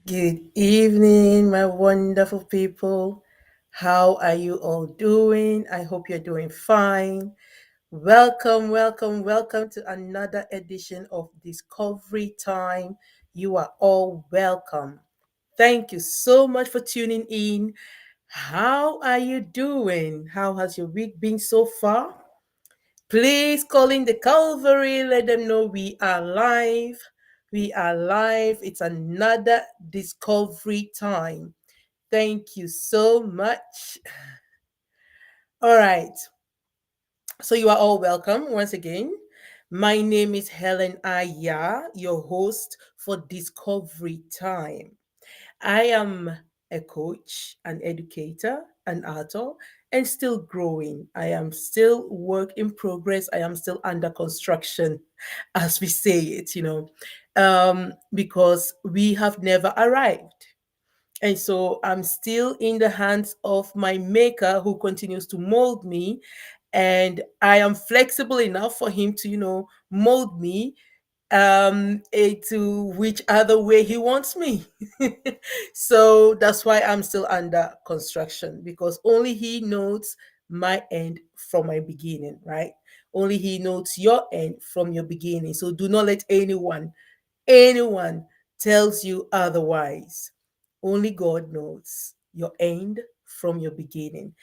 Good evening, my wonderful people. How are you all doing? I hope you're doing fine. Welcome, welcome, welcome to another edition of Discovery Time. You are all welcome. Thank you so much for tuning in. How are you doing? How has your week been so far? Please call in the Calvary. Let them know we are live. We are live. It's another discovery time. Thank you so much. All right. So you are all welcome once again. My name is Helen Aya, your host for Discovery Time. I am a coach, an educator, an author, and still growing. I am still work in progress. I am still under construction, as we say it, because we have never arrived. And so I'm still in the hands of my maker who continues to mold me. And I am flexible enough for him to, mold me into which other way he wants me. So that's why I'm still under construction, because only he knows my end from my beginning, right? Only he knows your end from your beginning. So do not let anyone tells you otherwise. Only God knows your end from your beginning.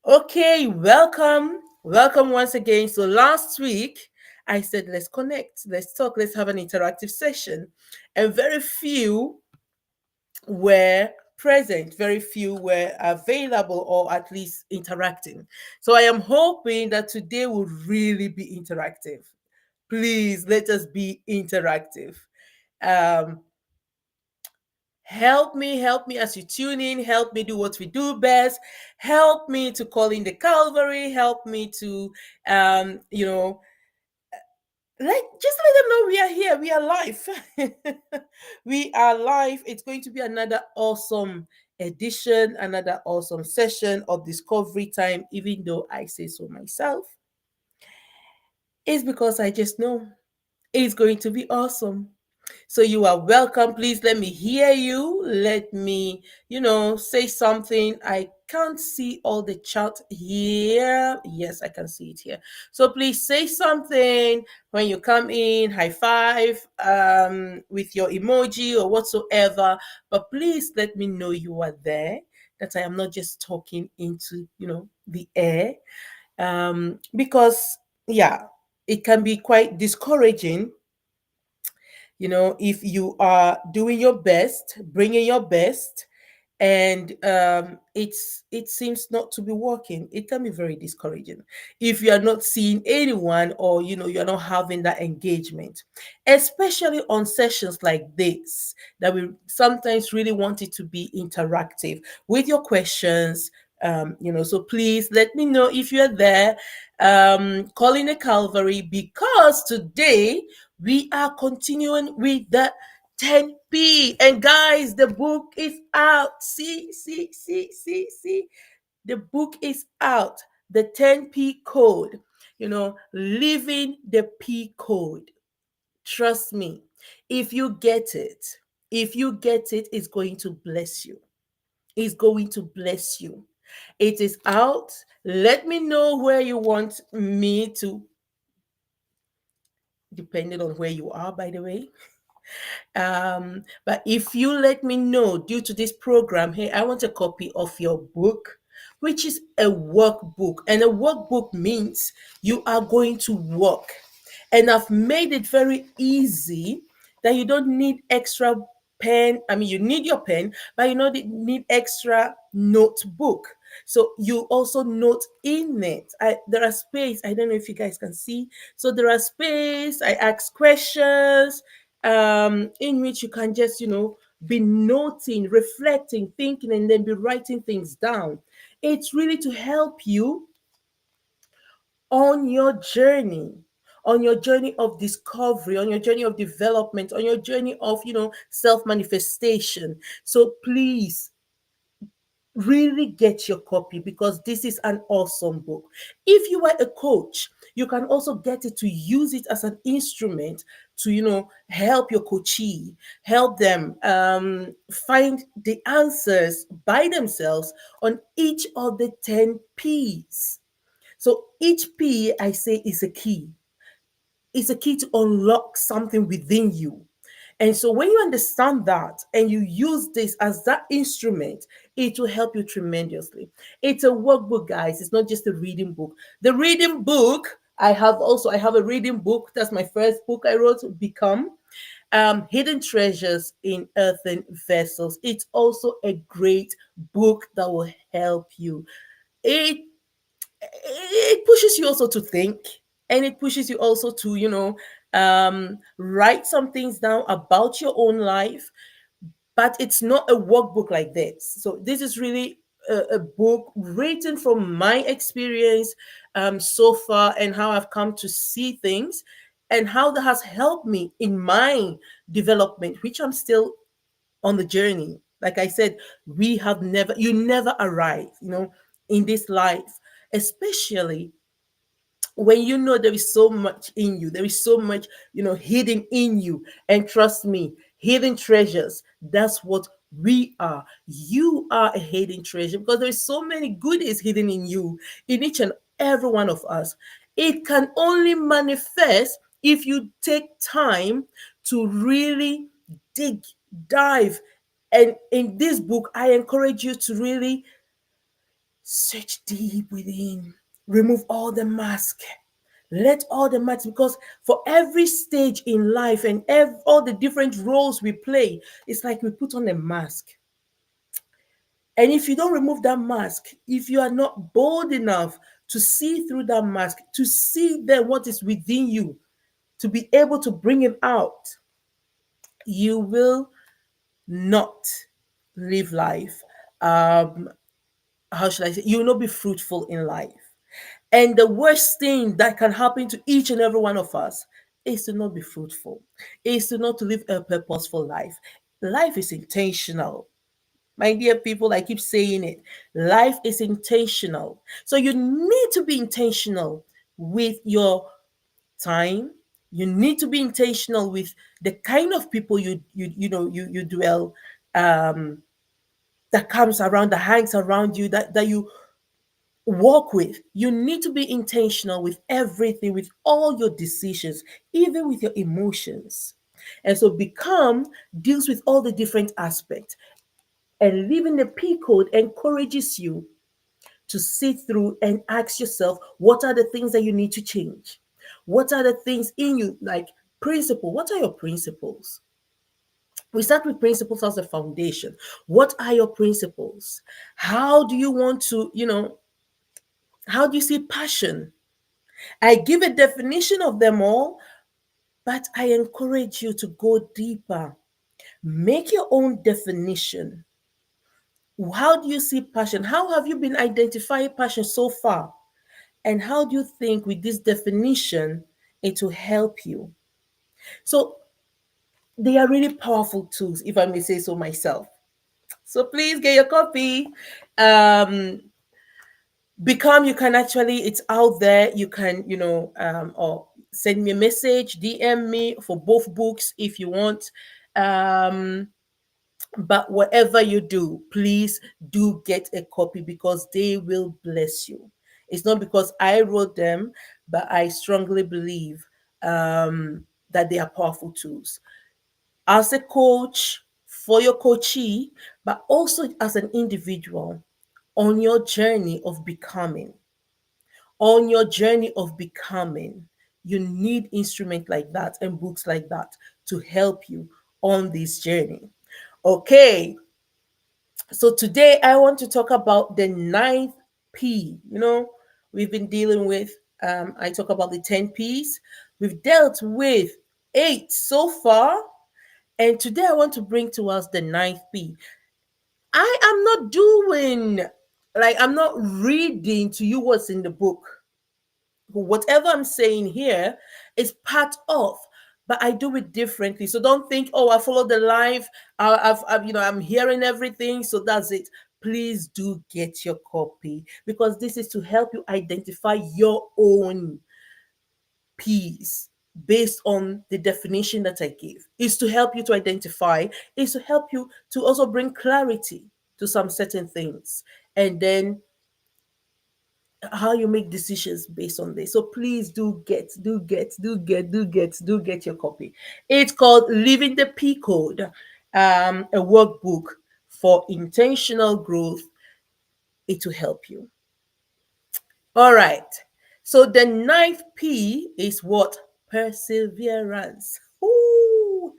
Okay, welcome once again. So last week I said, let's connect, let's talk, let's have an interactive session. And very few were present, very few were available or at least interacting. So I am hoping that today will really be interactive. Please let us be interactive. Um, help me as you tune in, help me do what we do best, help me to call in the Calvary, help me to um you know just let them know we are here, we are live. We are live. It's going to be another awesome edition, another awesome session of Discovery Time. Even though I say so myself, it's because I just know it's going to be awesome. So you are welcome. Please let me hear you. Let me, say something. I can't see all the chat here. Yes, I can see it here. So please say something when you come in. High five with your emoji or whatsoever. But please let me know you are there. That I am not just talking into, the air. Because yeah, it can be quite discouraging, if you are doing your best, bringing your best, and it seems not to be working. It can be very discouraging if you are not seeing anyone, or you're not having that engagement, especially on sessions like this, that we sometimes really want it to be interactive with your questions. So please let me know if you're there. Calling the Calvary, because today we are continuing with the 10p. And guys, the book is out. See. The book is out. The 10p code, living the P code. Trust me. If you get it, it's going to bless you. It's going to bless you. It is out. Let me know where you want me to, depending on where you are, by the way. But if you let me know due to this program, hey, I want a copy of your book, which is a workbook. And a workbook means you are going to work. And I've made it very easy that you don't need extra pen. I mean, you need your pen, but you don't need extra notebook. So you also note in it. There are space. I don't know if you guys can see. So there are space. I ask questions in which you can just, be noting, reflecting, thinking, and then be writing things down. It's really to help you on your journey, on your journey of discovery, on your journey of development, on your journey of, self manifestation. So please really get your copy because this is an awesome book. If you are a coach, you can also get it to use it as an instrument to, help your coachee, help them find the answers by themselves on each of the 10 P's. So each P, I say, is a key. It's a key to unlock something within you. And so when you understand that and you use this as that instrument, it will help you tremendously. It's a workbook, guys. It's not just a reading book. The reading book, I have a reading book. That's my first book I wrote, Become. Hidden Treasures in Earthen Vessels. It's also a great book that will help you. It it pushes you also to think, and it pushes you also to write some things down about your own life, but it's not a workbook like this. So this is really a book written from my experience so far, and how I've come to see things, and how that has helped me in my development, which I'm still on the journey. Like I said, you never arrive, in this life, especially when you know there is so much in you, there is so much, hidden in you. And trust me, hidden treasures, that's what we are. You are a hidden treasure because there's so many goodies hidden in you, in each and every one of us. It can only manifest if you take time to really dig, dive. And in this book, I encourage you to really search deep within, remove all the mask, let all the masks, because for every stage in life and all the different roles we play, it's like we put on a mask. And if you don't remove that mask, if you are not bold enough to see through that mask, to see then what is within you, to be able to bring it out, you will not live life. Um, how should I say? You will not be fruitful in life. And the worst thing that can happen to each and every one of us is to not be fruitful, is to not to live a purposeful life. Life is intentional. My dear people, I keep saying it. Life is intentional. So you need to be intentional with your time. You need to be intentional with the kind of people you dwell, um that comes around, that hangs around you, that you walk with. You need to be intentional with everything, with all your decisions, even with your emotions. And so Become deals with all the different aspects. And living the P code encourages you to sit through and ask yourself, what are the things that you need to change? What are the things in you, like principle? What are your principles? We start with principles as a foundation. What are your principles? How do you want to, how do you see passion? I give a definition of them all, but I encourage you to go deeper. Make your own definition. How do you see passion? How have you been identifying passion so far? And how do you think with this definition it will help you? So they are really powerful tools, if I may say so myself. So please get your copy. Um, Become, you can actually, it's out there. You can, or send me a message, DM me for both books if you want. Um, but whatever you do, please do get a copy because they will bless you. It's not because I wrote them, but I strongly believe that they are powerful tools as a coach, for your coachee, but also as an individual on your journey of becoming. On your journey of becoming, you need instruments like that and books like that to help you on this journey. Okay, so today I want to talk about the ninth P. We've been dealing with, I talk about the 10 P's. We've dealt with 8 so far. And today I want to bring to us the ninth P. I am not doing, I'm not reading to you what's in the book. Whatever I'm saying here is part of, but I do it differently. So don't think, oh, I follow the live. I'm hearing everything, so that's it. please do get your copy, because this is to help you identify your own peace based on the definition that I give. Is to help you to identify, is to help you to also bring clarity to some certain things, and then how you make decisions based on this. So please do get your copy. It's called Living the P Code, a workbook for intentional growth. It will help you. All right. So the ninth P is what? Perseverance. Ooh,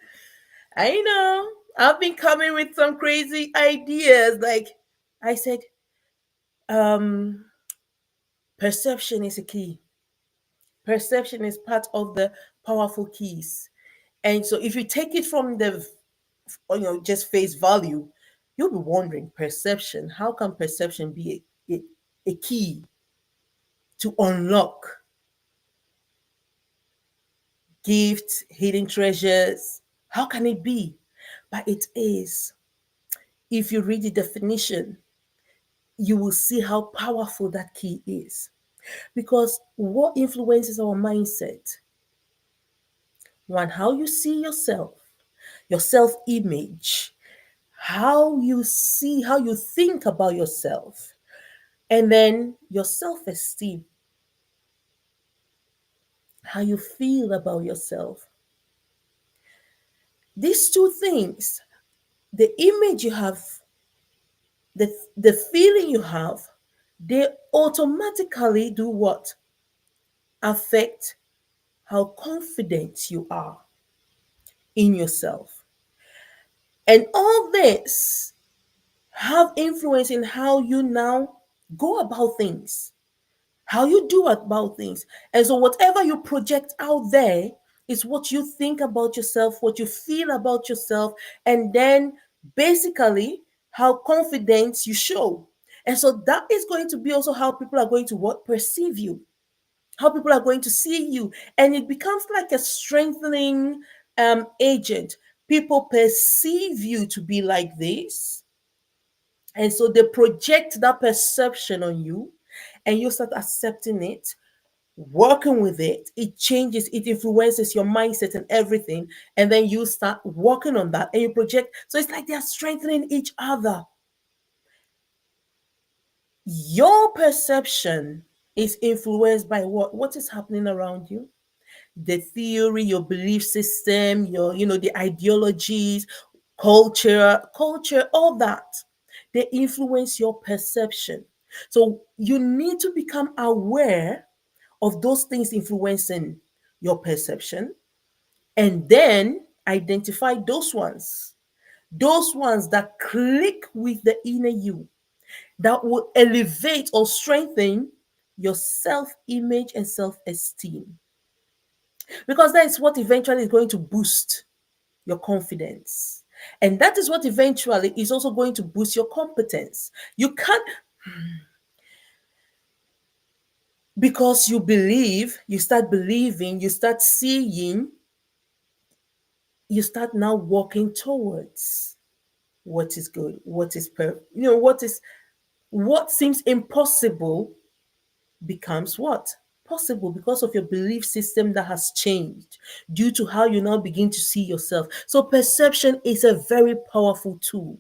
I know. I've been coming with some crazy ideas. Like I said, um, perception is a key. Perception is part of the powerful keys. And so if you take it from the just face value, you'll be wondering, perception, how can perception be a key to unlock gifts, hidden treasures? How can it be? But it is. If you read the definition, you will see how powerful that key is. Because what influences our mindset? One, how you see yourself, your self image, how you see, how you think about yourself, and then your self esteem, how you feel about yourself. These two things, the image you have, the feeling you have, they automatically do what? Affect how confident you are in yourself. And all this have influence in how you now go about things, how you do about things. And so whatever you project out there is what you think about yourself, what you feel about yourself, and then basically how confident you show. And so that is going to be also how people are going to what? Perceive you, how people are going to see you. And it becomes like a strengthening agent. People perceive you to be like this, and so they project that perception on you, and you start accepting it, working with it. It changes, it influences your mindset and everything. And then you start working on that and you project. So it's like they're strengthening each other. Your perception is influenced by what? What is happening around you? The theory, your belief system, your, the ideologies, culture, all that. They influence your perception. So you need to become aware of those things influencing your perception, and then identify those ones that click with the inner you, that will elevate or strengthen your self image and self esteem, because that is what eventually is going to boost your confidence. And that is what eventually is also going to boost your competence. You can't, because you believe, you start believing, you start seeing, you start now walking towards what is good, what is perfect. What seems impossible becomes what? Possible, because of your belief system that has changed due to how you now begin to see yourself. So perception is a very powerful tool.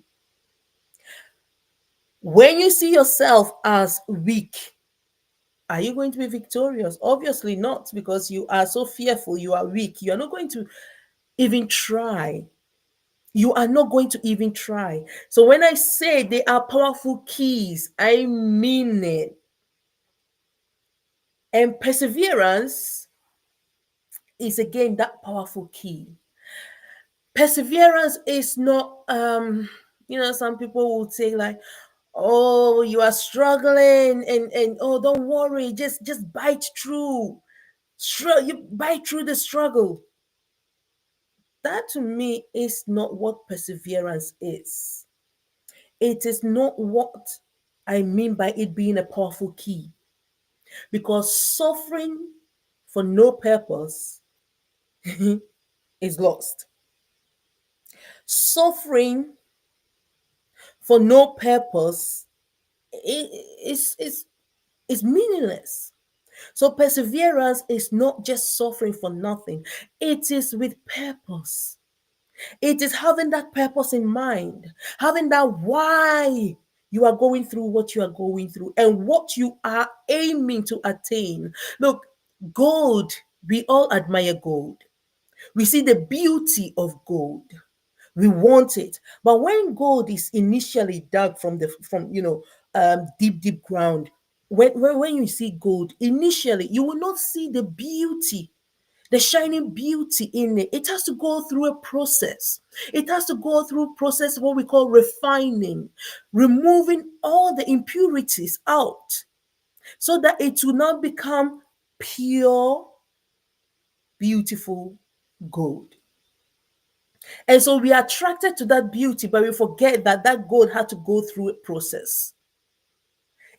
When you see yourself as weak, are you going to be victorious? Obviously not, because you are so fearful, you are weak. You are not going to even try. You are not going to even try. So when I say they are powerful keys, I mean it. And perseverance is again that powerful key. Perseverance is not some people would say like, oh, you are struggling, and oh, don't worry, just bite through. You bite through the struggle. That to me is not what perseverance is. It is not what I mean by it being a powerful key, because suffering for no purpose is lost. Suffering for no purpose, is meaningless. So perseverance is not just suffering for nothing, it is with purpose. It is having that purpose in mind, having that why you are going through what you are going through and what you are aiming to attain. Look, gold, we all admire gold. We see the beauty of gold. We want it. But when gold is initially dug from deep ground, when you see gold, initially you will not see the beauty, the shining beauty in it. It has to go through a process. It has to go through process what we call refining, removing all the impurities out so that it will not become pure, beautiful gold. And so we are attracted to that beauty, but we forget that that gold had to go through a process.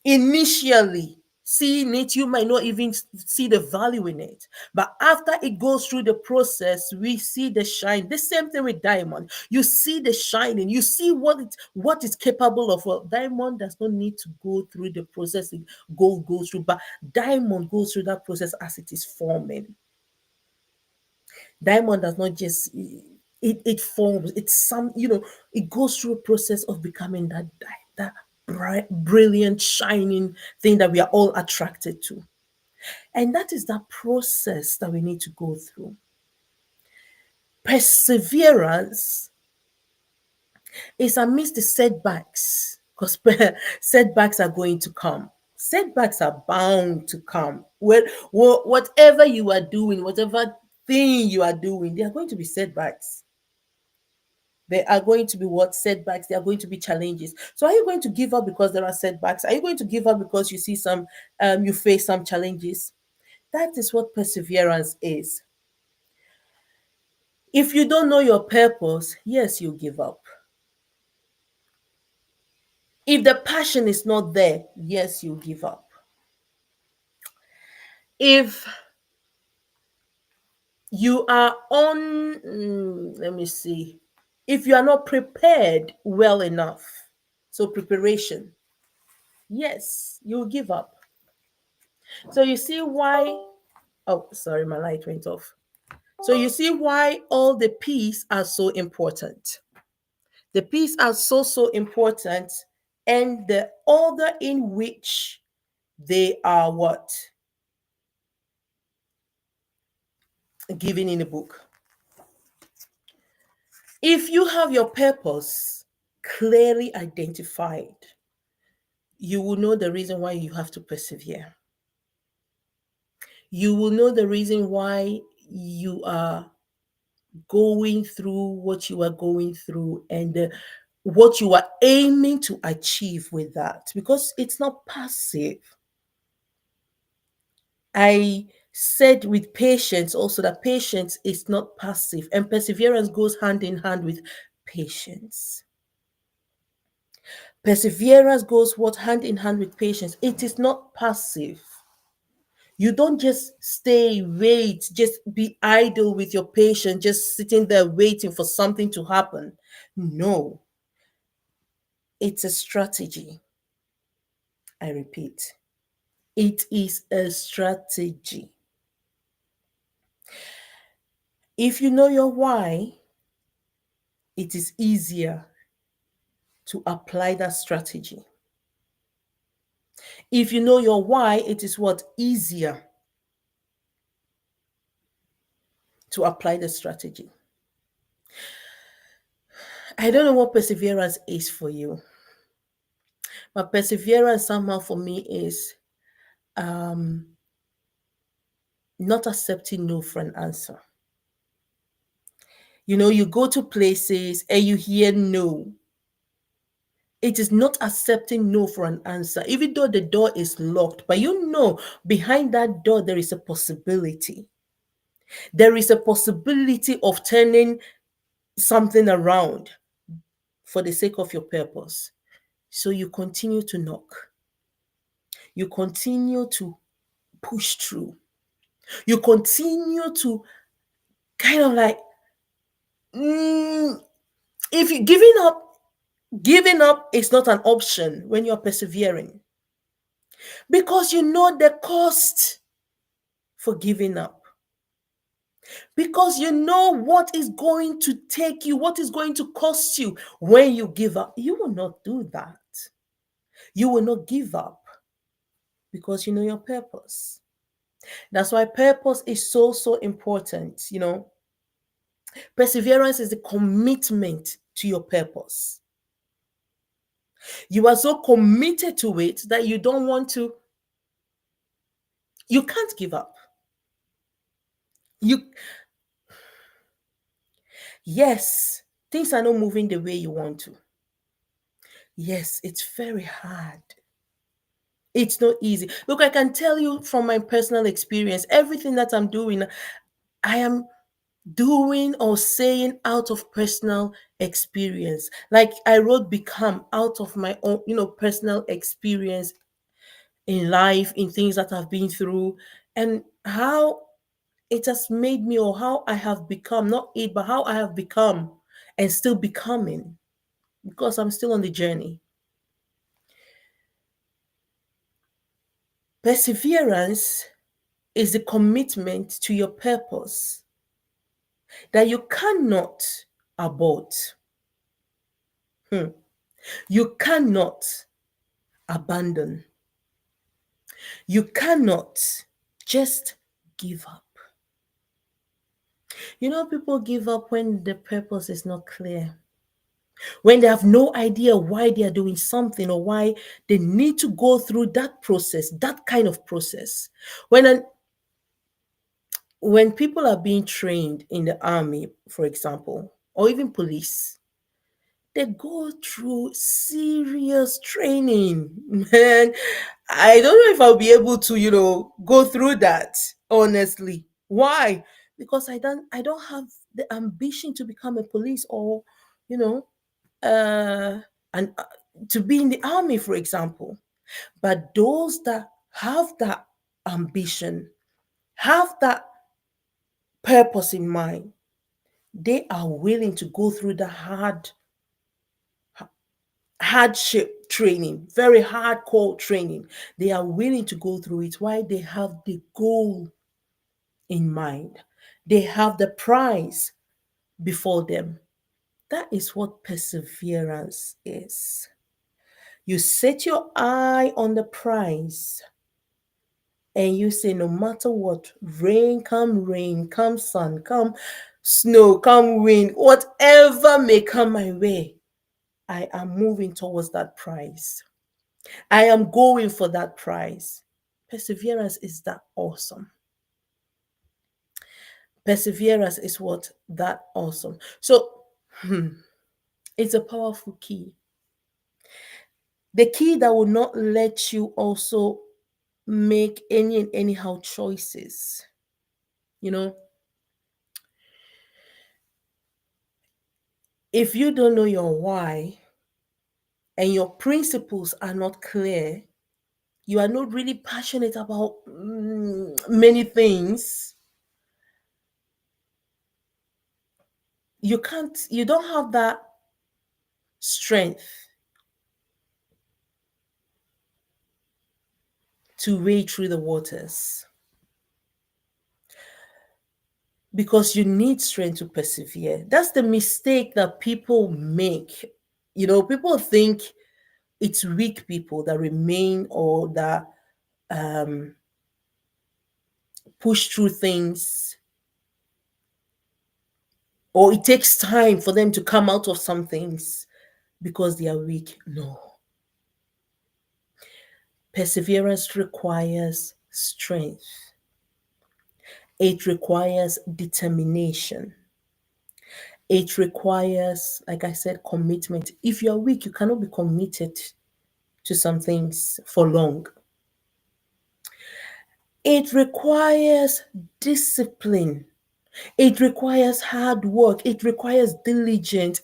Initially, seeing it, you might not even see the value in it. But after it goes through the process, we see the shine. The same thing with diamond. You see the shining. You see what it's capable of. Well, diamond does not need to go through the process gold goes through, but diamond goes through that process as it is forming. Diamond does not just it forms. It's it goes through a process of becoming that bright, brilliant, shining thing that we are all attracted to. And that is that process that we need to go through. Perseverance is amidst the setbacks, because setbacks are going to come. Setbacks are bound to come. Whatever you are doing, whatever thing you are doing, there are going to be setbacks. There are going to be what setbacks, there are going to be challenges. So are you going to give up because there are setbacks? Are you going to give up because you see you face some challenges? That is what perseverance is. If you don't know your purpose, yes, you give up. If the passion is not there, yes, you give up. If you are let me see, if you are not prepared well enough, so preparation, yes, you'll give up. So you see why, oh, sorry, my light went off. So you see why all the P's are so important. The P's are so important, and the order in which they are what? Given in the book. If you have your purpose clearly identified, you will know the reason why you have to persevere. You will know the reason why you are going through what you are going through, and what you are aiming to achieve with that, because it's not passive. I said with patience also that patience is not passive, and perseverance goes hand in hand with patience. Perseverance goes what hand in hand with patience. It is not passive. You don't just stay, wait, just be idle with your patience, just sitting there waiting for something to happen. No, it's a strategy. I repeat, it is a strategy. If you know your why, it is easier to apply that strategy. If you know your why, it is what? Easier to apply the strategy. I don't know what perseverance is for you, but perseverance somehow for me is not accepting no for an answer. You go to places and you hear no. It is not accepting no for an answer, even though the door is locked. But behind that door, there is a possibility. There is a possibility of turning something around for the sake of your purpose. So you continue to knock. You continue to push through. You continue to kind of like, if you're giving up Giving up is not an option when you're persevering because you know the cost for giving up. Because you know what is going to take you, what is going to cost you when you give up. You will not do that. You will not give up because you know your purpose. That's why purpose is so, so important. Perseverance is the commitment to your purpose. You are so committed to it that you can't give up. You, yes, things are not moving the way you want to. Yes, it's very hard. It's not easy. Look, I can tell you from my personal experience, everything that I'm doing, I am doing or saying out of personal experience. Like I wrote Become out of my own, personal experience in life, in things that I've been through, and how it has made me, or how I have become, not it, but how I have become and still becoming, because I'm still on the journey. Perseverance is the commitment to your purpose that you cannot abort. You cannot abandon. You cannot just give up. People give up when the purpose is not clear, when they have no idea why they are doing something or why they need to go through that process, that kind of process. When people are being trained in the army, for example, or even police, they go through serious training. Man, I don't know if I'll be able to, go through that, honestly. Why? Because I don't have the ambition to become a police, or, you know, uh and to be in the army, for example. But those that have that ambition, have that purpose in mind, they are willing to go through the hardship training, very hardcore training. They are willing to go through it. Why? They have the goal in mind, they have the prize before them. That is what perseverance is. You set your eye on the prize and you say, no matter what, rain, come sun, come snow, come wind, whatever may come my way, I am moving towards that prize. I am going for that prize. Perseverance is that awesome. Perseverance is what that awesome. So it's a powerful key. The key that will not let you also make any and anyhow choices. You know, if you don't know your why and your principles are not clear, you are not really passionate about many things, you don't have that strength to wade through the waters, because you need strength to persevere. That's the mistake that people make. People think it's weak people that remain, or that um, push through things, or it takes time for them to come out of some things because they are weak. No. Perseverance requires strength, it requires determination, it requires, like I said, commitment. If you are weak, you cannot be committed to some things for long. It requires discipline. It requires hard work. It requires diligence.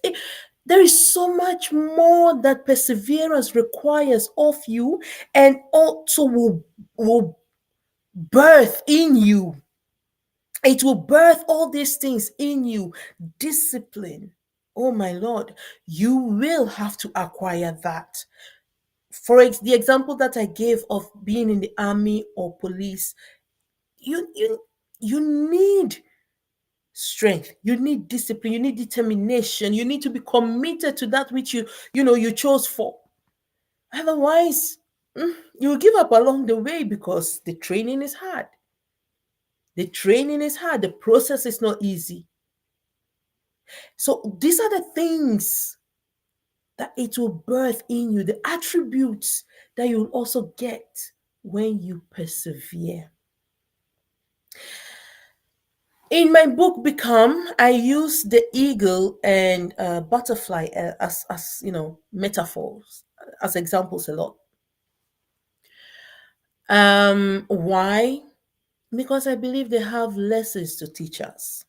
There is so much more that perseverance requires of you, and also will birth in you. It will birth all these things in you. Discipline. Oh my Lord, you will have to acquire that. The example that I gave of being in the army or police, you you you need strength, you need discipline, you need determination, you need to be committed to that which you chose for. Otherwise, you will give up along the way because the training is hard. The training is hard. The process is not easy. So these are the things that it will birth in you, the attributes that you'll also get when you persevere. In my book Become, I use the eagle and butterfly as metaphors, as examples a lot. Why? Because I believe they have lessons to teach us.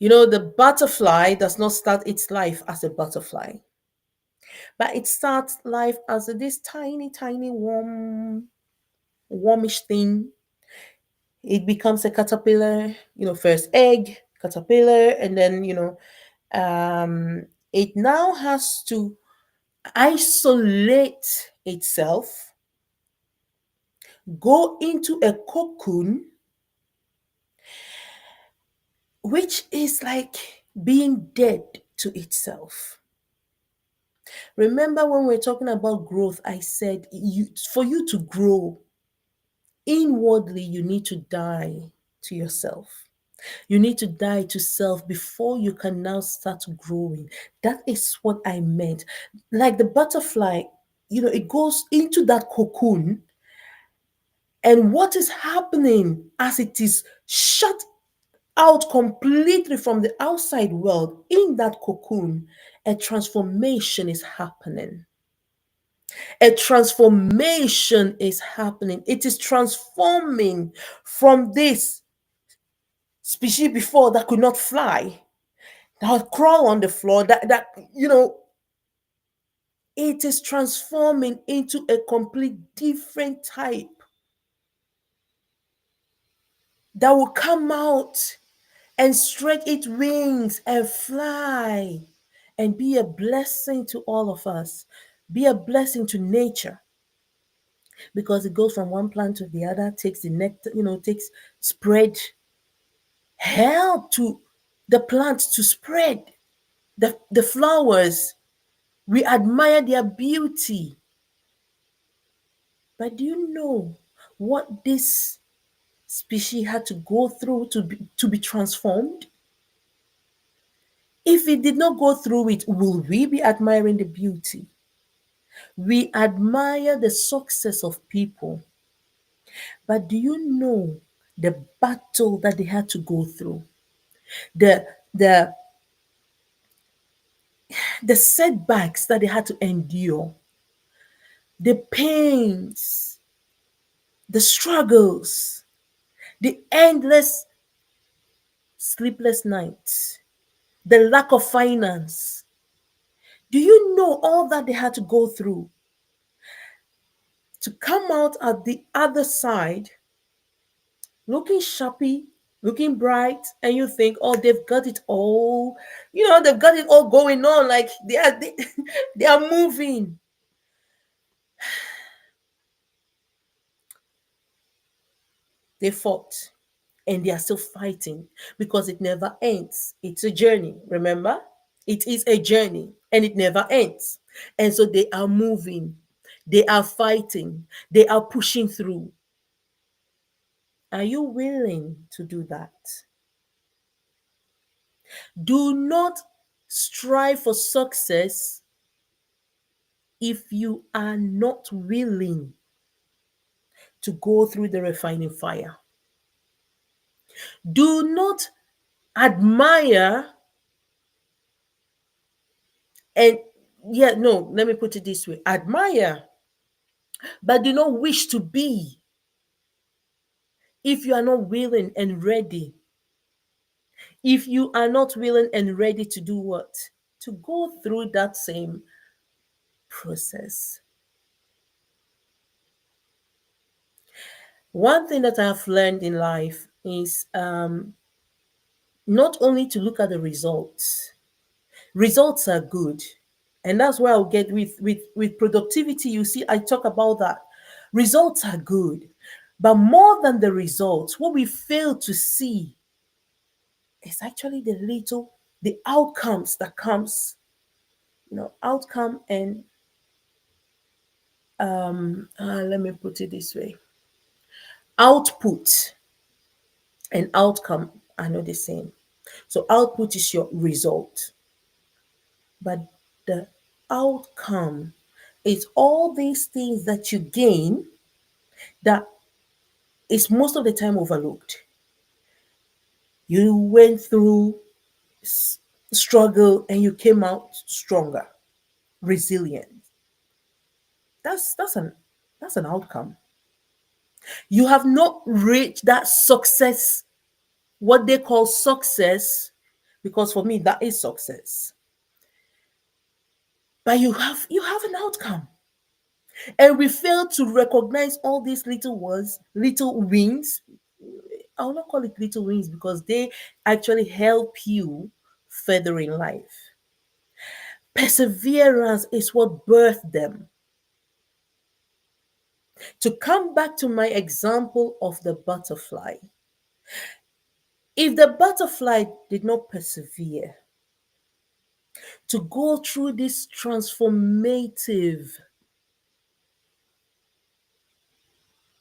The butterfly does not start its life as a butterfly, but it starts life as this tiny, tiny, warmish thing. It becomes a caterpillar, first egg, caterpillar, and then, it now has to isolate itself, go into a cocoon, which is like being dead to itself. Remember when we are talking about growth, I said for you to grow inwardly, you need to die to yourself. You need to die to self before you can now start growing. That is what I meant. Like the butterfly, it goes into that cocoon, and what is happening as it is shut out completely from the outside world in that cocoon, a transformation is happening. A transformation is happening. It is transforming from this species before that could not fly, that would crawl on the floor, it is transforming into a complete different type that will come out and stretch its wings and fly and be a blessing to all of us, be a blessing to nature, because it goes from one plant to the other, takes the nectar, takes spread, help to the plant to spread the flowers. We admire their beauty. But do you know what this species had to go through to be transformed? If it did not go through it, will we be admiring the beauty? We admire the success of people, but do you know the battle that they had to go through? The the the setbacks that they had to endure, the pains, the struggles, the endless sleepless nights, the lack of finance. Do you know all that they had to go through to come out at the other side looking sharpy, looking bright, and you think, oh, they've got it all, they've got it all going on, like they are moving. They fought and they are still fighting because it never ends. It's a journey, remember? It is a journey and it never ends. And so they are moving, they are fighting, they are pushing through. Are you willing to do that? Do not strive for success if you are not willing to go through the refining fire. Do not admire and yeah, no, let me put it this way: admire, but do not wish to be if you are not willing and ready. If you are not willing and ready to do what? To go through that same process. One thing that I've learned in life is not only to look at the results, Results are good. And that's where I'll get with productivity. You see, I talk about that. Results are good. But more than the results, what we fail to see is actually the outcomes that comes, outcome and let me put it this way. Output and outcome are not the same. So output is your result, but the outcome is all these things that you gain that is most of the time overlooked. You went through struggle and you came out stronger, resilient. That's an outcome. You have not reached that success, what they call success, because for me that is success. But you have an outcome. And we fail to recognize all these little ones, little wins. I will not call it little wins because they actually help you further in life. Perseverance is what birthed them. To come back to my example of the butterfly, if the butterfly did not persevere to go through this transformative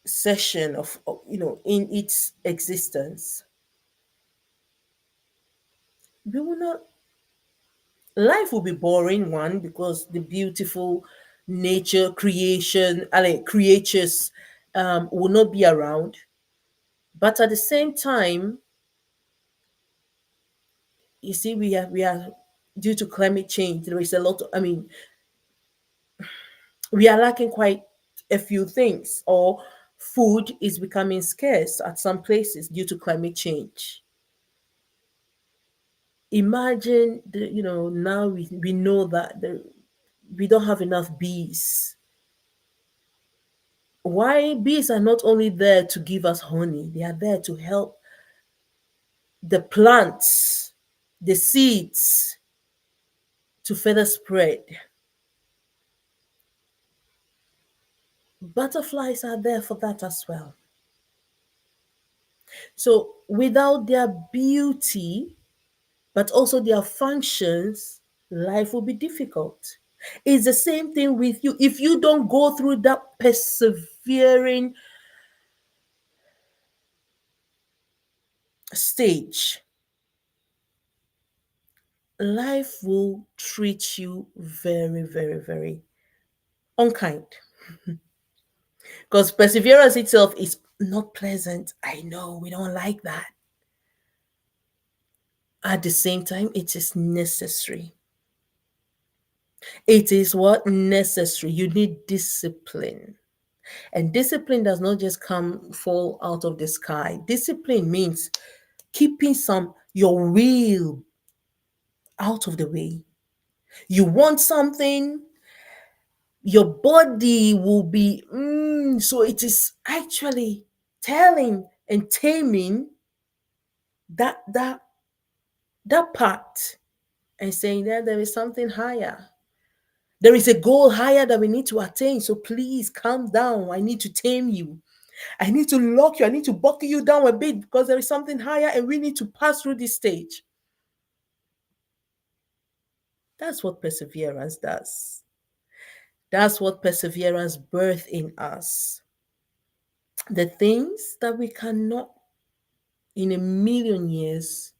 session in its existence, we will not life will be boring, one, because the beautiful nature creation creatures will not be around. But at the same time, you see, we are due to climate change, there is a lot of, we are lacking quite a few things, or food is becoming scarce at some places due to climate change. Imagine now we know that we don't have enough bees. Why? Bees are not only there to give us honey, they are there to help the plants, the seeds, to further spread. Butterflies are there for that as well. So without their beauty, but also their functions, life will be difficult. It's the same thing with you. If you don't go through that persevering stage, life will treat you very, very, very unkind. Because perseverance itself is not pleasant. I know we don't like that. At the same time, it is necessary. It is what necessary. You need discipline. And discipline does not just fall out of the sky. Discipline means keeping your will out of the way. You want something, your body will be so it is actually telling and taming that part and saying that there is something higher. There is a goal higher that we need to attain. So please calm down. I need to tame you. I need to lock you. I need to buckle you down a bit because there is something higher and we need to pass through this stage. That's what perseverance does. That's what perseverance births in us. The things that we cannot in a million years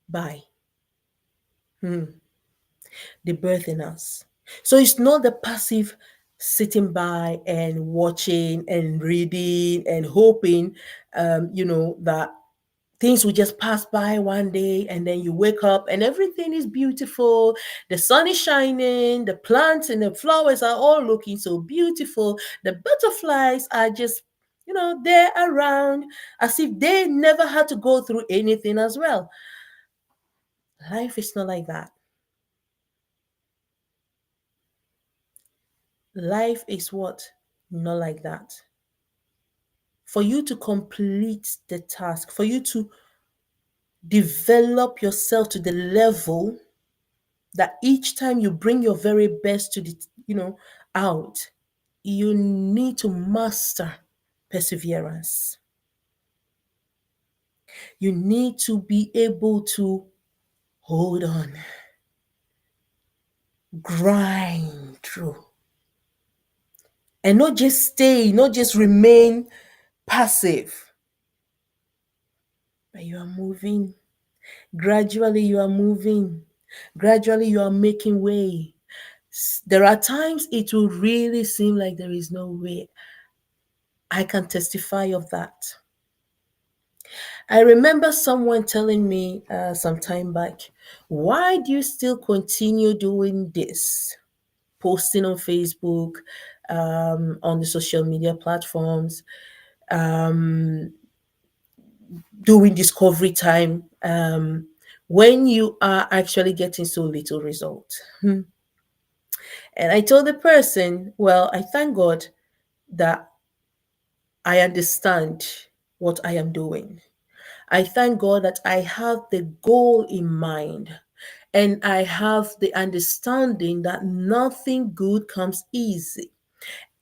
buy, they birth in us. So it's not the passive sitting by and watching and reading and hoping, that things will just pass by one day and then you wake up and everything is beautiful. The sun is shining, the plants and the flowers are all looking so beautiful. The butterflies are just, they're around as if they never had to go through anything as well. Life is not like that. Life is what? Not like that. For you to complete the task, for you to develop yourself to the level that each time you bring your very best to the, out, you need to master perseverance. You need to be able to hold on, grind through, and not just stay, not just remain passive, but you are moving. Gradually, you are moving. Gradually, you are making way. There are times it will really seem like there is no way. I can testify of that. I remember someone telling me some time back, why do you still continue doing this? Posting on Facebook, on the social media platforms, doing discovery time, when you are actually getting so little result. And I told the person, well, I thank God that I understand what I am doing. I thank God that I have the goal in mind, and I have the understanding that nothing good comes easy.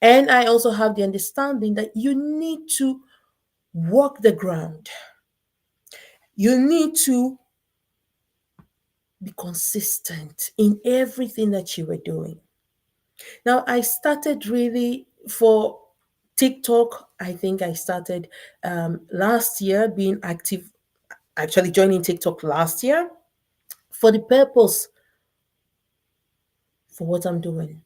And I also have the understanding that you need to walk the ground. You need to be consistent in everything that you were doing. Now, I started really for TikTok. I think I started last year being active, actually joining TikTok last year for the purpose for what I'm doing.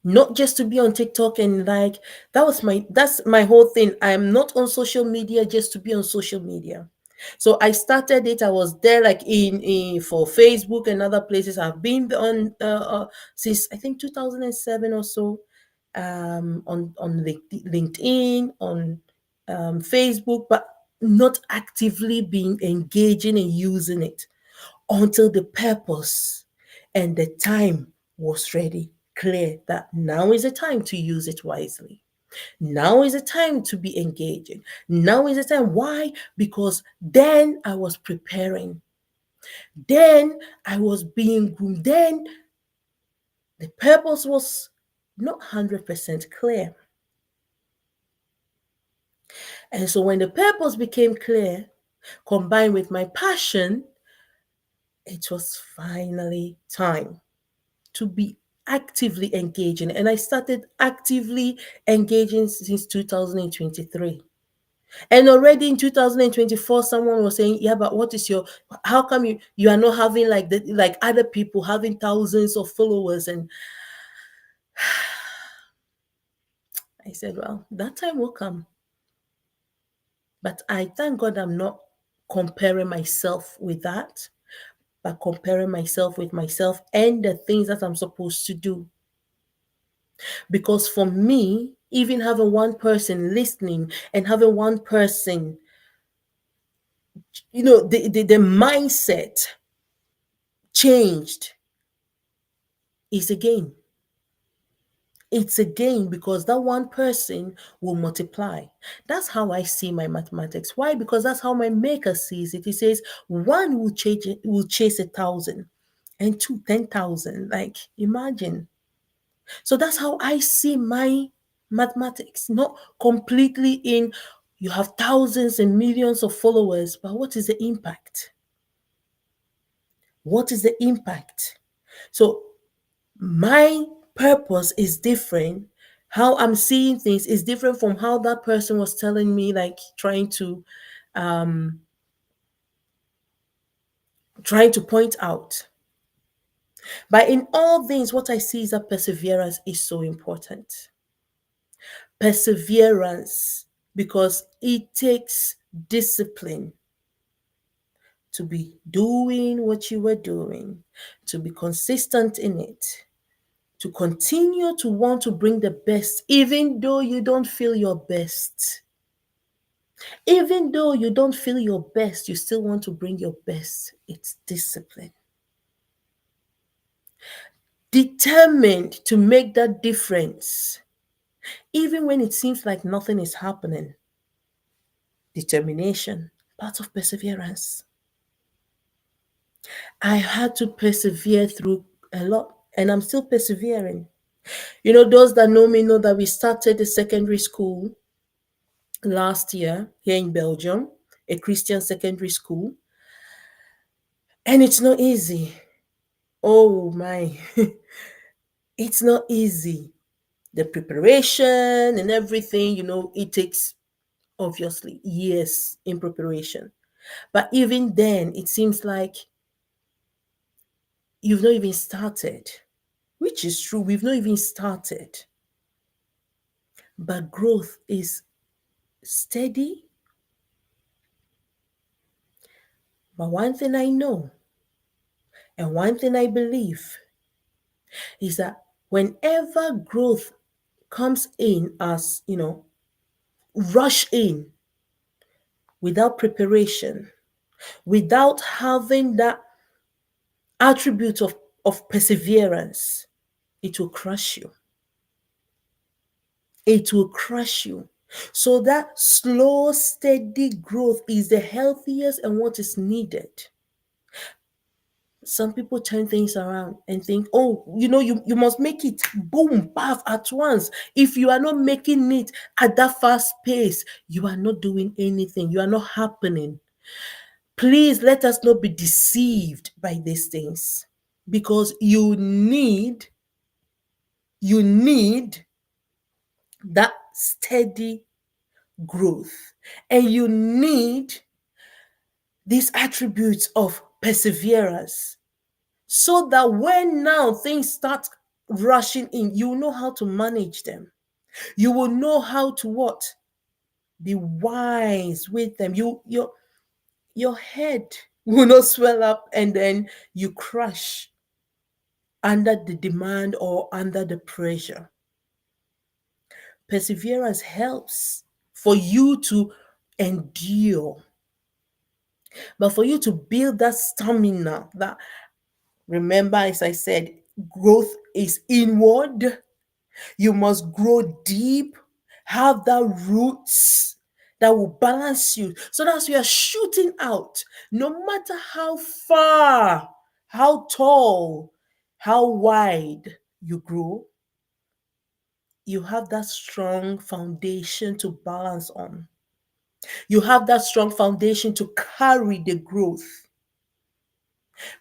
Not just to be on TikTok and like that's my whole thing. I'm not on social media just to be on social media. So I started it. I was there like in for Facebook and other places. I've been on since I think 2007 or so, on LinkedIn, on Facebook, but not actively being engaging and using it until the purpose and the time was ready, clear that now is the time to use it wisely. Now is the time to be engaging. Now is the time. Why? Because then I was preparing. Then I was being groomed. Then the purpose was not 100% clear. And so when the purpose became clear, combined with my passion, it was finally time to be actively engaging. And I started actively engaging since 2023. And already in 2024, someone was saying, yeah, but what is your, how come you are not having like like other people having thousands of followers? And I said, well, that time will come. But I thank God I'm not comparing myself with that, but comparing myself with myself and the things that I'm supposed to do. Because for me, even having one person listening and having one person, the mindset changed is a gain. It's a gain because that one person will multiply. That's how I see my mathematics. Why? Because that's how my maker sees it. He says one will chase 1,000 and two 10,000. Like imagine. So that's how I see my mathematics, not completely in you have thousands and millions of followers, but what is the impact? What is the impact? So my purpose is different. How I'm seeing things is different from how that person was telling me, like um trying to point out. But in all things, what I see is that perseverance is so important. Perseverance, because it takes discipline to be doing what you were doing, to be consistent in it, to continue to want to bring the best, even though you don't feel your best. Even though you don't feel your best, you still want to bring your best. It's discipline. Determined to make that difference, even when it seems like nothing is happening. Determination, part of perseverance. I had to persevere through a lot, and I'm still persevering. You know, those that know me know that we started the secondary school last year here in Belgium, a Christian secondary school, and it's not easy. Oh my, it's not easy. The preparation and everything, it takes obviously years in preparation. But even then, it seems like you've not even started, which is true. We've not even started. But growth is steady. But one thing I know and one thing I believe is that whenever growth comes in as, rush in without preparation, without having that attribute of perseverance, it will crush you. It will crush you. So that slow, steady growth is the healthiest and what is needed. Some people turn things around and think, oh, you must make it boom, bath at once. If you are not making it at that fast pace, you are not doing anything. You are not happening. Please let us not be deceived by these things, because you need that steady growth, and you need these attributes of perseverance, so that when now things start rushing in, you know how to manage them. You will know how to what? Be wise with them. Your head will not swell up and then you crash under the demand or under the pressure. Perseverance helps for you to endure, but for you to build that stamina, that, remember, as I said, growth is inward. You must grow deep, have that roots that will balance you. So that's you are shooting out, no matter how far, how tall, how wide you grow, you have that strong foundation to balance on. You have that strong foundation to carry the growth,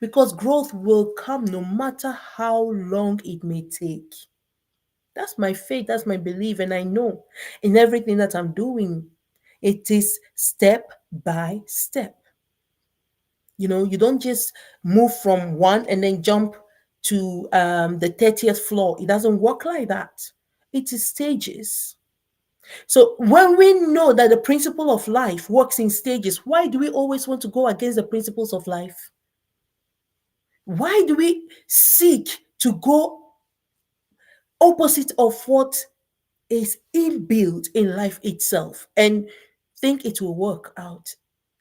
because growth will come no matter how long it may take. That's my faith, that's my belief, and I know in everything that I'm doing, it is step by step. You don't just move from one and then jump to the 30th floor. It doesn't work like that. It is stages. So when we know that the principle of life works in stages, why do we always want to go against the principles of life? Why do we seek to go opposite of what is inbuilt in life itself and think it will work out?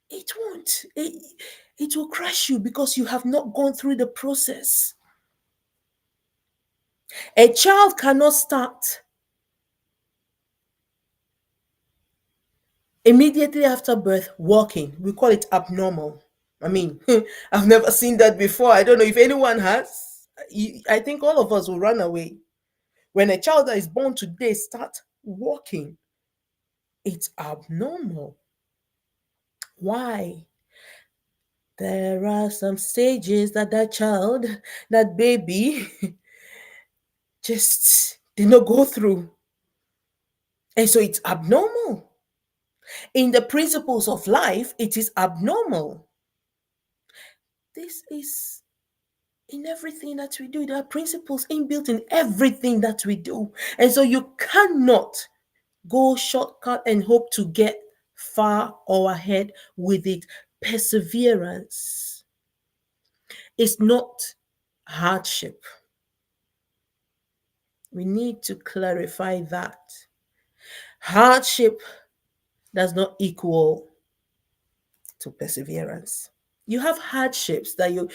It won't. It will crush you because you have not gone through the process. A child cannot start immediately after birth walking. We call it abnormal. I mean, I've never seen that before. I don't know if anyone has. I think all of us will run away. When a child that is born today starts walking, it's abnormal. Why? There are some stages that child, that baby, just did not go through. And so it's abnormal. In the principles of life, it is abnormal. This is in everything that we do. There are principles inbuilt in everything that we do. And so you cannot go shortcut and hope to get far or ahead with it. Perseverance is not hardship. We need to clarify that. Hardship does not equal to perseverance. You have hardships that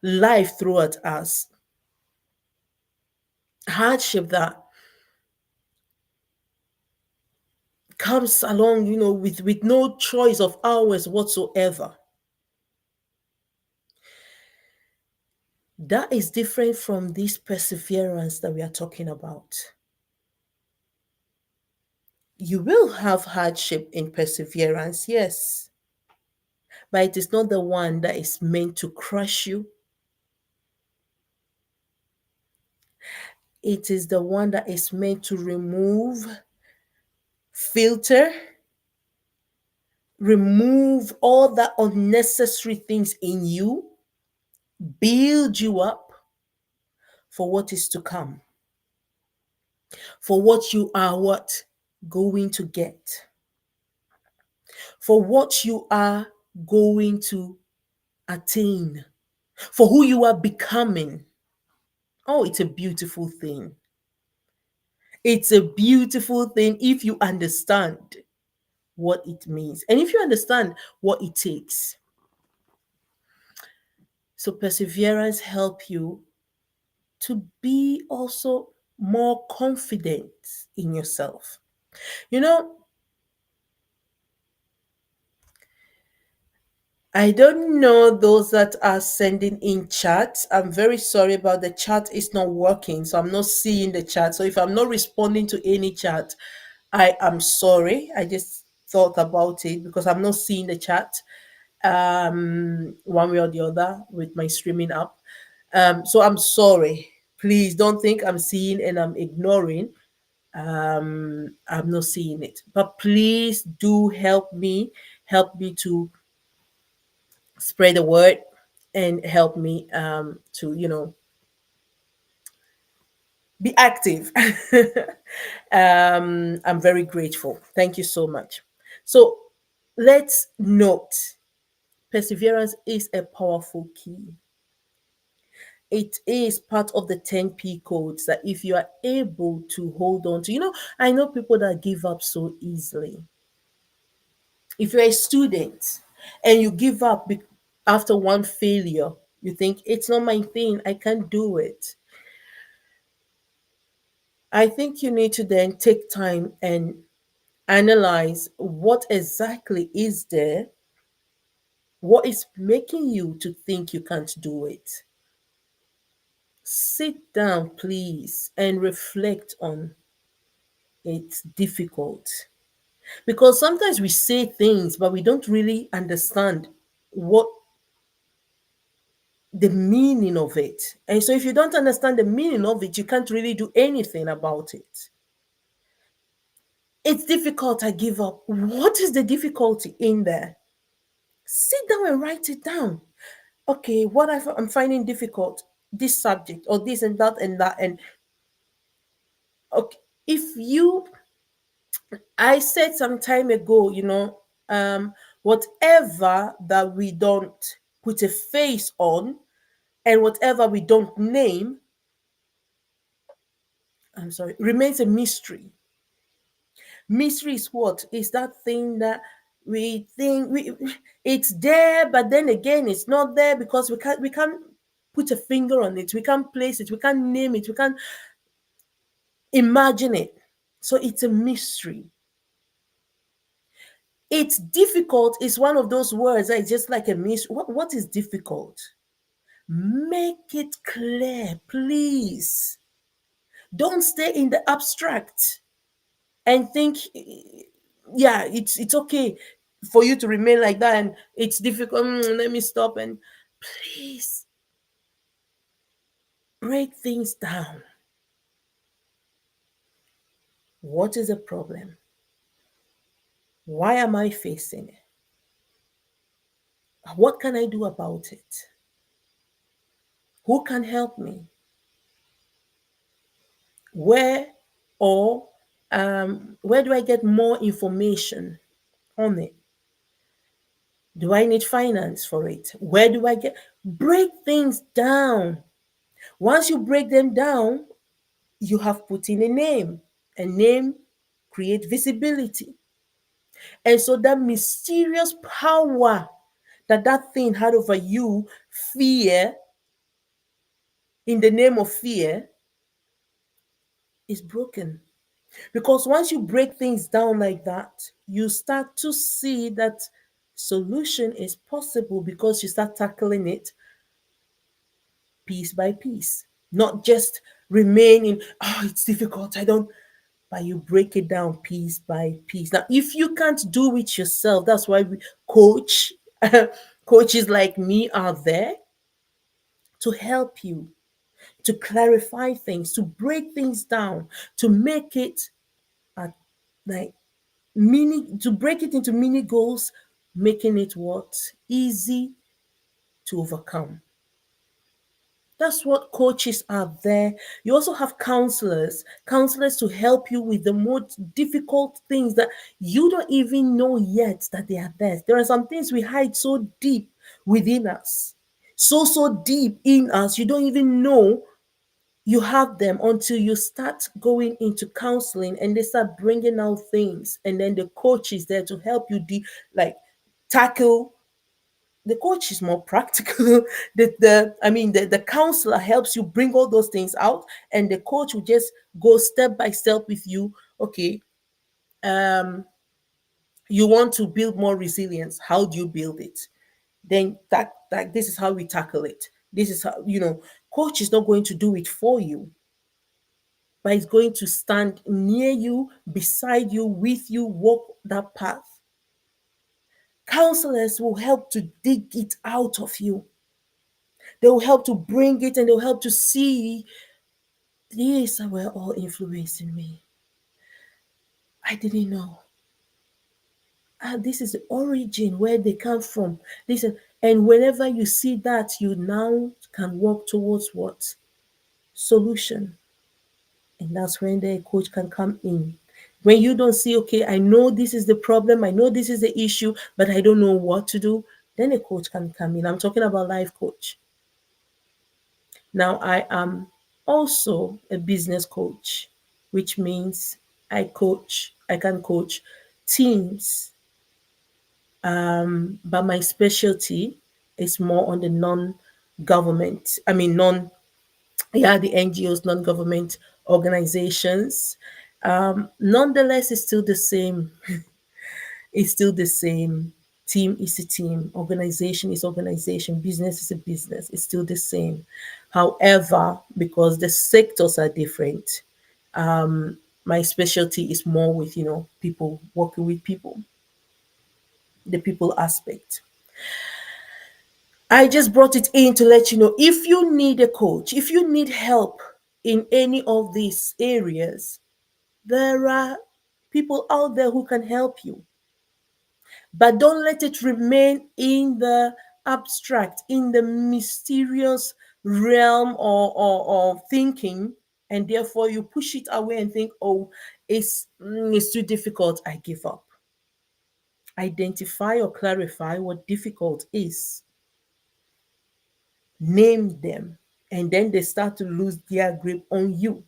life throw at us. Hardship that comes along, with no choice of ours whatsoever. That is different from this perseverance that we are talking about. You will have hardship in perseverance, yes, but it is not the one that is meant to crush you. It is the one that is meant to filter, remove all the unnecessary things in you, build you up for what is to come, for what you are going to get, for what you are going to attain, for who you are becoming. Oh, it's a beautiful thing. It's a beautiful thing if you understand what it means and if you understand what it takes. So perseverance help you to be also more confident in yourself. You know, I don't know those that are sending in chat. I'm very sorry about the chat is not working, so I'm not seeing the chat. So if I'm not responding to any chat, I am sorry. I just thought about it because I'm not seeing the chat one way or the other with my streaming app. So I'm sorry. Please don't think I'm seeing and I'm ignoring. I'm not seeing it. But please do help me to spread the word and help me to be active. I'm very grateful. Thank you so much. So let's note perseverance is a powerful key. It is part of the 10P codes that if you are able to hold on to, I know people that give up so easily. If you're a student and you give up after one failure, you think it's not my thing, I can't do it. I think you need to then take time and analyze what exactly is there, what is making you to think you can't do it. Sit down, please, and reflect on it's difficult. Because sometimes we say things, but we don't really understand what the meaning of it. And so if you don't understand the meaning of it, you can't really do anything about it. It's difficult, I give up. What is the difficulty in there? Sit down and write it down. Okay, what I'm finding difficult, this subject or this and that and that. And okay, if you, I said some time ago, whatever that we don't put a face on and whatever we don't name, I'm sorry, remains a mystery. Mystery is what? Is that thing that we think it's there, but then again it's not there because we can't put a finger on it, we can't place it, we can't name it, we can't imagine it. So it's a mystery. It's difficult is one of those words that is just like a mystery. What is difficult? Make it clear, please. Don't stay in the abstract and think, yeah, it's okay for you to remain like that and it's difficult. Let me stop and please break things down. What is the problem? Why am I facing it? What can I do about it? Who can help me? Where or where do I get more information on it? Do I need finance for it? Where do I get? Break things down. Once you break them down, you have put in a name. A name create visibility. And so that mysterious power that thing had over you, fear, in the name of fear, is broken. Because once you break things down like that, you start to see that solution is possible because you start tackling it piece by piece, not just remain in, oh, it's difficult, I don't, but you break it down piece by piece. Now, if you can't do it yourself, that's why we coach, coaches like me are there to help you, to clarify things, to break things down, to make it a, like mini, to break it into mini goals, making it what? Easy to overcome. That's what coaches are there. You also have counselors to help you with the most difficult things that you don't even know yet that they are there. There are some things we hide so deep within us, so deep in us, you don't even know you have them until you start going into counseling and they start bringing out things. And then the coach is there to help you, like tackle. The coach is more practical. The counselor helps you bring all those things out, and the coach will just go step by step with you. Okay, um, you want to build more resilience. How do you build it? Then that this is how we tackle it. This is how, coach is not going to do it for you, but it's going to stand near you, beside you, with you, walk that path. Counselors will help to dig it out of you. They will help to bring it, and they'll help to see these were all influencing me. I didn't know. This is the origin where they come from. Listen, and whenever you see that, you now can work towards what? Solution. And that's when the coach can come in. When you don't see, okay, I know this is the problem, I know this is the issue, but I don't know what to do, then a coach can come in. I'm talking about life coach. Now, I am also a business coach, which means I can coach teams, but my specialty is more on the non-government, I mean, yeah, the NGOs, non-government organizations. Nonetheless, it's still the same. It's still the same. Team is a team, organization is organization, business is a business. It's still the same. However, because the sectors are different, my specialty is more with, people, working with people, the people aspect. I just brought it in to let you know, if you need a coach, if you need help in any of these areas, there are people out there who can help you. But don't let it remain in the abstract, in the mysterious realm, or thinking, and therefore you push it away and think, oh, it's too difficult, I give up. Identify or clarify what difficult is, name them, and then they start to lose their grip on you.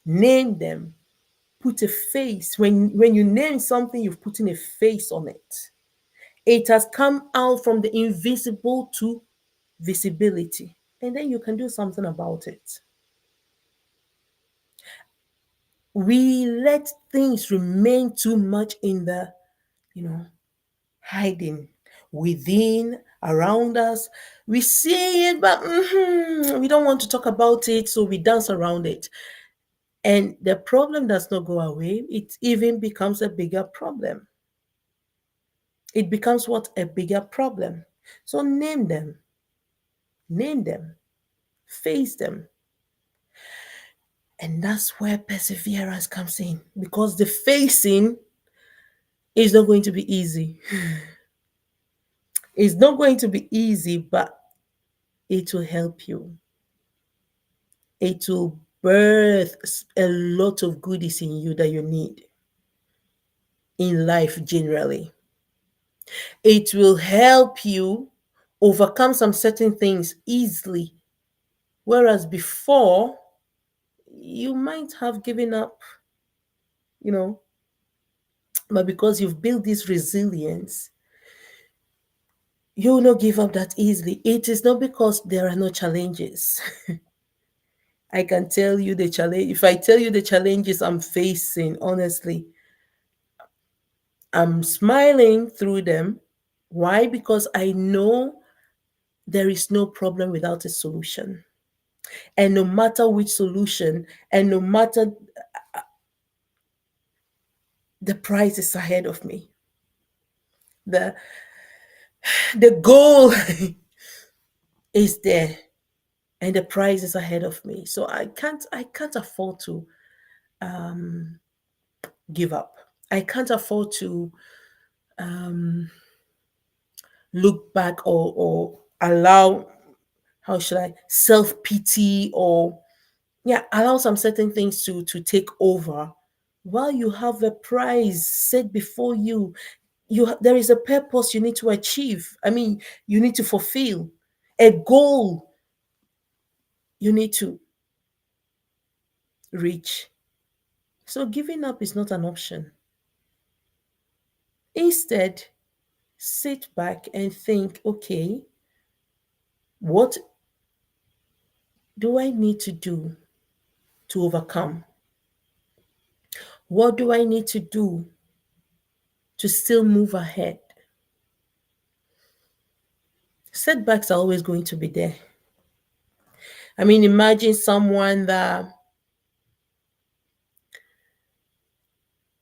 Name them, put a face. When you name something, you've put in a face on it. It has come out from the invisible to visibility, and then you can do something about it. We let things remain too much in the, you know hiding, within, around us. We see it, but we don't want to talk about it, so we dance around it. And the problem does not go away, it even becomes a bigger problem. It becomes what? A bigger problem. So name them, face them. And that's where perseverance comes in, because the facing is not going to be easy. It's not going to be easy, but it will help you. It will birth a lot of goodies in you that you need in life generally. It will help you overcome some certain things easily, whereas before you might have given up, you know, but because you've built this resilience, you will not give up that easily. It is not because there are no challenges. I can tell you the challenge. If I tell you the challenges I'm facing, honestly, I'm smiling through them. Why? Because I know there is no problem without a solution. And no matter which solution, and no matter the price is ahead of me, the the goal is there, and the prize is ahead of me. So I can't afford to give up. I can't afford to look back, or allow, how should I, self pity, or yeah, allow some certain things to take over while you have a prize set before you. There is a purpose you need to achieve. I mean, you need to fulfill a goal you need to reach. So giving up is not an option. Instead, sit back and think, okay, what do I need to do to overcome? What do I need to do to still move ahead? Setbacks are always going to be there. I mean, imagine someone that,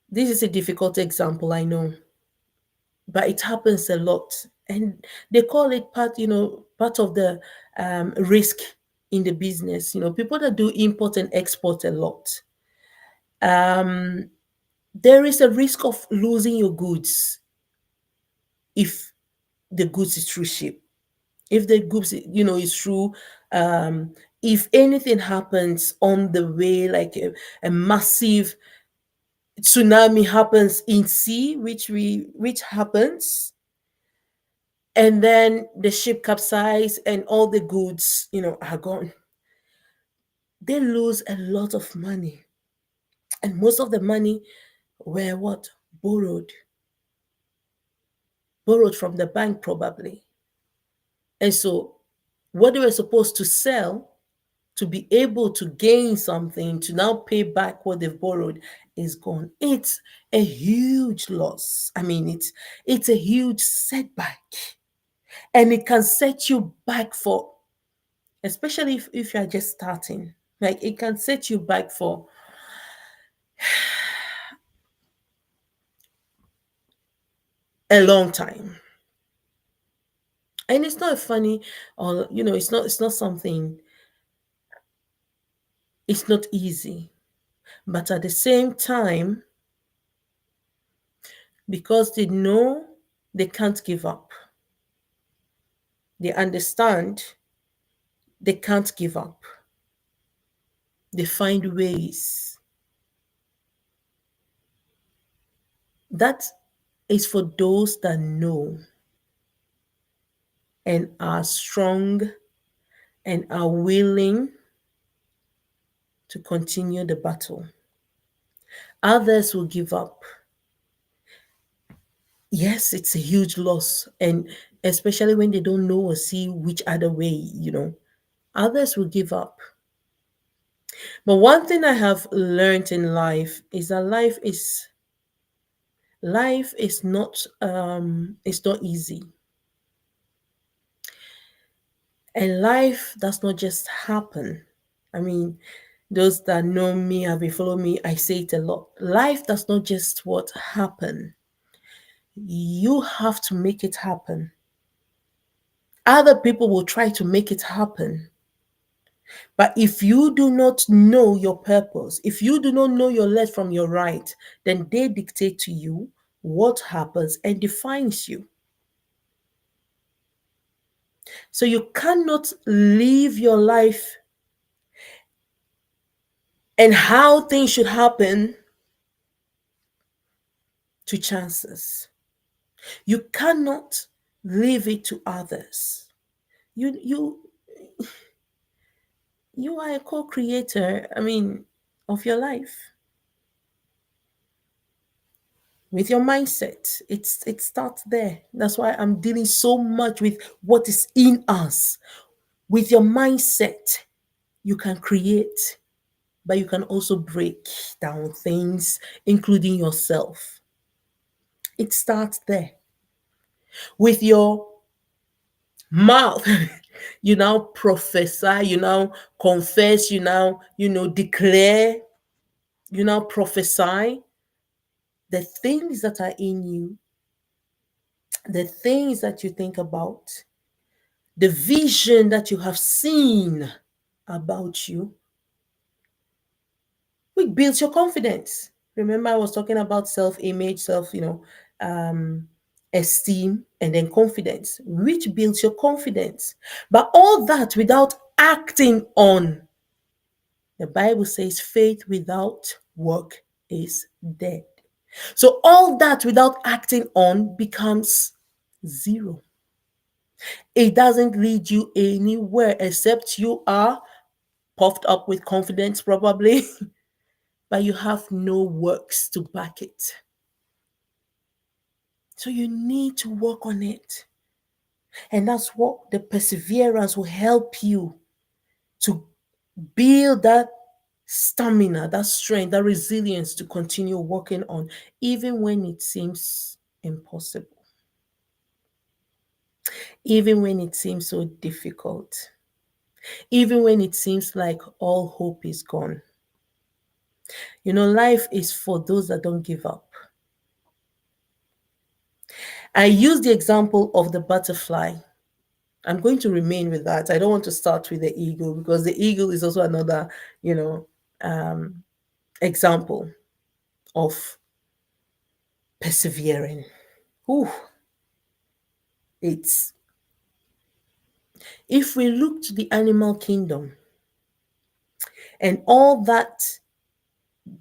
this is a difficult example, I know, but it happens a lot. And they call it part of the risk in the business. People that do import and export a lot, there is a risk of losing your goods if the goods is through ship. If the goods, is through, if anything happens on the way, like a massive tsunami happens in sea, which happens, and then the ship capsizes and all the goods, are gone. They lose a lot of money, and most of the money were what? Borrowed from the bank, probably. And so what they were supposed to sell to be able to gain something, to now pay back what they've borrowed, is gone. It's a huge loss. I mean, it's a huge setback. And it can set you back for, especially if you're just starting, like it can set you back for a long time. And it's not funny, or it's not something, it's not easy. But at the same time, because they know they can't give up, they understand they can't give up, they find ways. That is for those that know and are strong and are willing to continue the battle. Others will give up. Yes, it's a huge loss, and especially when they don't know or see which other way. Others will give up. But one thing I have learned in life is that life is not it's not easy. And life does not just happen. I mean, those that know me, have been following me, I say it a lot. Life does not just what happen. You have to make it happen. Other people will try to make it happen. But if you do not know your purpose, if you do not know your left from your right, then they dictate to you what happens and defines you. So you cannot live your life and how things should happen to chances. You cannot leave it to others. You are a co-creator, I mean, of your life. With your mindset, it starts there. That's why I'm dealing so much with what is in us. With your mindset, you can create, but you can also break down things, including yourself. It starts there. With your Mouth. You now prophesy, you now confess, you now, declare, you now prophesy the things that are in you, the things that you think about, the vision that you have seen about you, which builds your confidence. Remember, I was talking about self-image, um, esteem, and then confidence, which builds your confidence. But all that without acting on. The Bible says faith without work is dead. So all that without acting on becomes zero. It doesn't lead you anywhere except you are puffed up with confidence, probably, but you have no works to back it. So you need to work on it. And that's what the perseverance will help you to build that stamina, that strength, that resilience to continue working on, even when it seems impossible, even when it seems so difficult, even when it seems like all hope is gone. Life is for those that don't give up. I use the example of the butterfly. I'm going to remain with that. I don't want to start with the eagle because the eagle is also another, you know, um, example of persevering. Whew, it's if we look to the animal kingdom and all that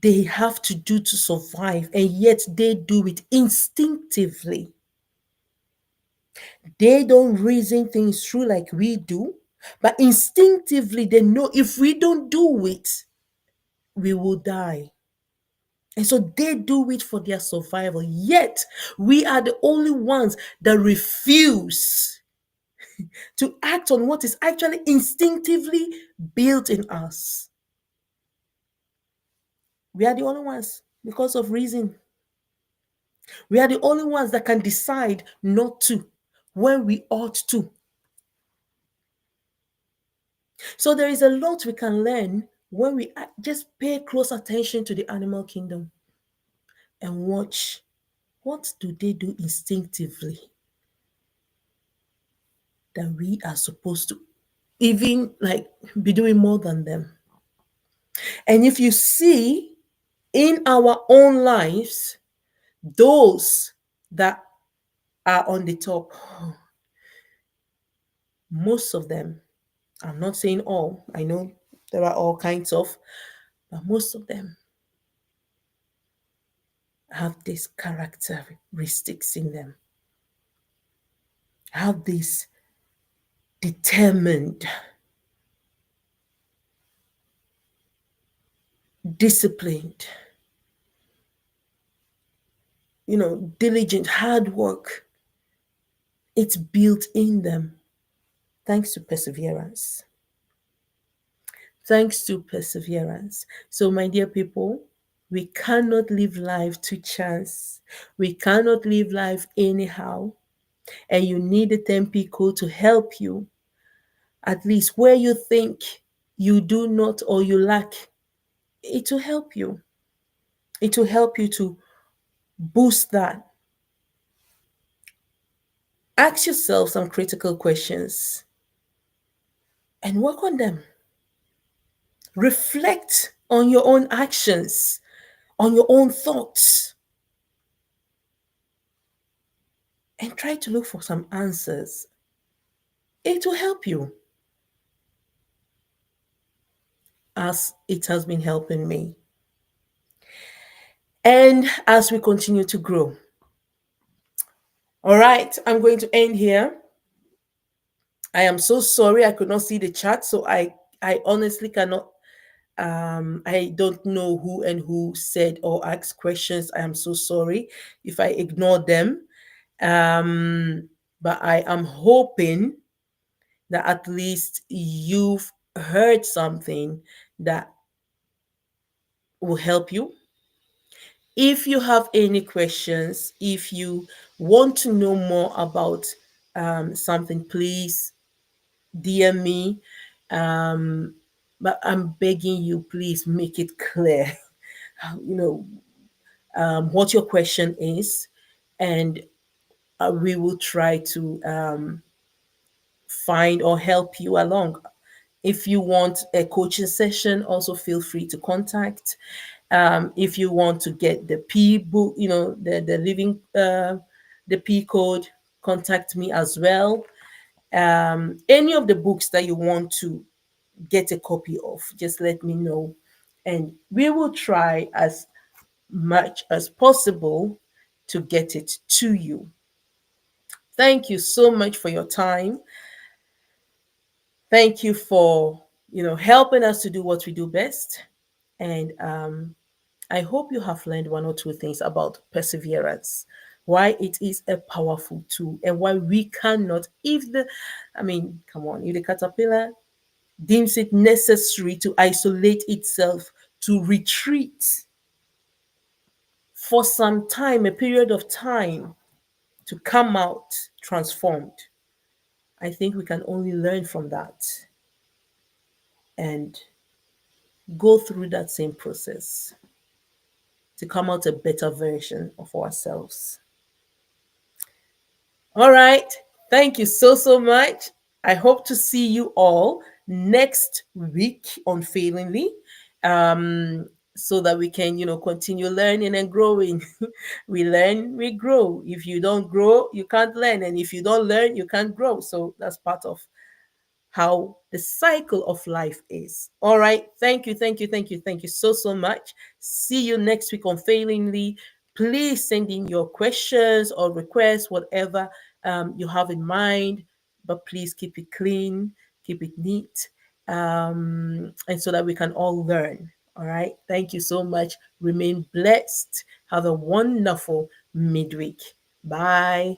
they have to do to survive, and yet they do it instinctively. They don't reason things through like we do, but instinctively they know if we don't do it, we will die. And so they do it for their survival. Yet we are the only ones that refuse to act on what is actually instinctively built in us. We are the only ones because of reason. We are the only ones that can decide not to when we ought to. So there is a lot we can learn when we just pay close attention to the animal kingdom and watch what do they do instinctively that we are supposed to even like be doing more than them. And if you see in our own lives, those that are on the top, most of them, I'm not saying all, I know there are all kinds of, but most of them have these characteristics in them, have this determined, disciplined, diligent, hard work. It's built in them thanks to perseverance. Thanks to perseverance. So, my dear people, we cannot live life to chance. We cannot live life anyhow. And you need a 10 people to help you, at least where you think you do not or you lack. It will help you. It will help you to boost that. Ask yourself some critical questions and work on them. Reflect on your own actions, on your own thoughts, and try to look for some answers. It will help you as it has been helping me. And as we continue to grow. All right, I'm going to end here. I am so sorry I could not see the chat, so I honestly cannot I don't know who and who said or asked questions. I am so sorry if I ignored them. But I am hoping that at least you've heard something that will help you. If you have any questions, if you want to know more about something, please DM me. Um, but I'm begging you, please make it clear, you know, what your question is, and we will try to find or help you along. If you want a coaching session, also feel free to contact. If you want to get the P book, the living, the P code, contact me as well. Any of the books that you want to get a copy of, just let me know. And we will try as much as possible to get it to you. Thank you so much for your time. Thank you for, helping us to do what we do best. And I hope you have learned one or two things about perseverance, why it is a powerful tool, and why we cannot, come on, if the caterpillar deems it necessary to isolate itself, to retreat for some time, a period of time, to come out transformed, I think we can only learn from that and go through that same process to come out a better version of ourselves. All right. Thank you so, so much. I hope to see you all next week unfailingly, so that we can, continue learning and growing. We learn, we grow. If you don't grow, you can't learn. And if you don't learn, you can't grow. So that's part of how the cycle of life is. All right. Thank you, thank you, thank you, thank you so, so much. See you next week unfailingly. Please send in your questions or requests, whatever you have in mind, but please keep it clean, keep it neat, and so that we can all learn. All right. Thank you so much. Remain blessed. Have a wonderful midweek. Bye.